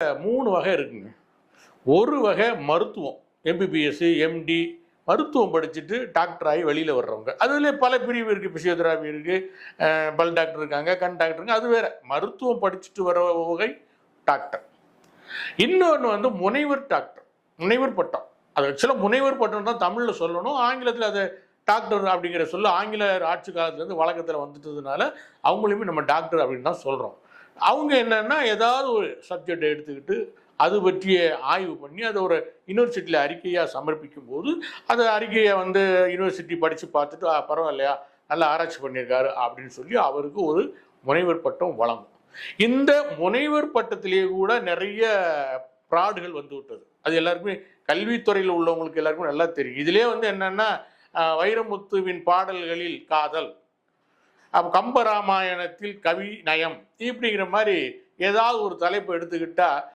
3 வகை இருக்குங்க. ஒரு வகை மருத்துவம். எம்பிபிஎஸ், எம்டி மருத்துவம் படிச்சுட்டு டாக்டர் ஆகி வெளியில் வர்றவங்க. அதுலேயே பல பிரிவு இருக்குது. பிசியோதெரபி இருக்குது, பல் டாக்டர் இருக்காங்க, கண் டாக்டர் இருக்காங்க. அது வேற. மருத்துவம் படிச்சுட்டு வர வகை டாக்டர். இன்னொன்று வந்து முனைவர் டாக்டர், முனைவர் பட்டம். அது ஆக்சுவலாக முனைவர் பட்டம் தான் தமிழில் சொல்லணும். ஆங்கிலத்தில் அது டாக்டர் அப்படிங்கிற சொல்ல ஆங்கில ஆட்சி காலத்துலேருந்து வழக்கத்தில் வந்துட்டதுனால அவங்களையுமே நம்ம டாக்டர் அப்படின்னு தான் சொல்கிறோம். அவங்க என்னன்னா ஏதாவது ஒரு சப்ஜெக்டை எடுத்துக்கிட்டு அது பற்றிய ஆய்வு பண்ணி அதை ஒரு யூனிவர்சிட்டியில் அறிக்கையாக சமர்ப்பிக்கும் போது அந்த அறிக்கையை வந்து யூனிவர்சிட்டி படித்து பார்த்துட்டு பரவாயில்லையா நல்லா ஆராய்ச்சி பண்ணியிருக்காரு அப்படின்னு சொல்லி அவருக்கு ஒரு முனைவர் பட்டம் வழங்கும். இந்த முனைவர் பட்டத்திலேயே கூட நிறைய ஃப்ராடுகள் வந்து விட்டது. அது எல்லாருக்குமே கல்வித்துறையில் உள்ளவங்களுக்கு எல்லாருக்குமே நல்லா தெரியும். இதிலே வந்து என்னன்னா வைரமுத்துவின் பாடல்களில் காதல், கம்பராமாயணத்தில் கவி நயம் இப்படிங்கிற மாதிரி ஏதாவது ஒரு தலைப்பு எடுத்துக்கிட்டா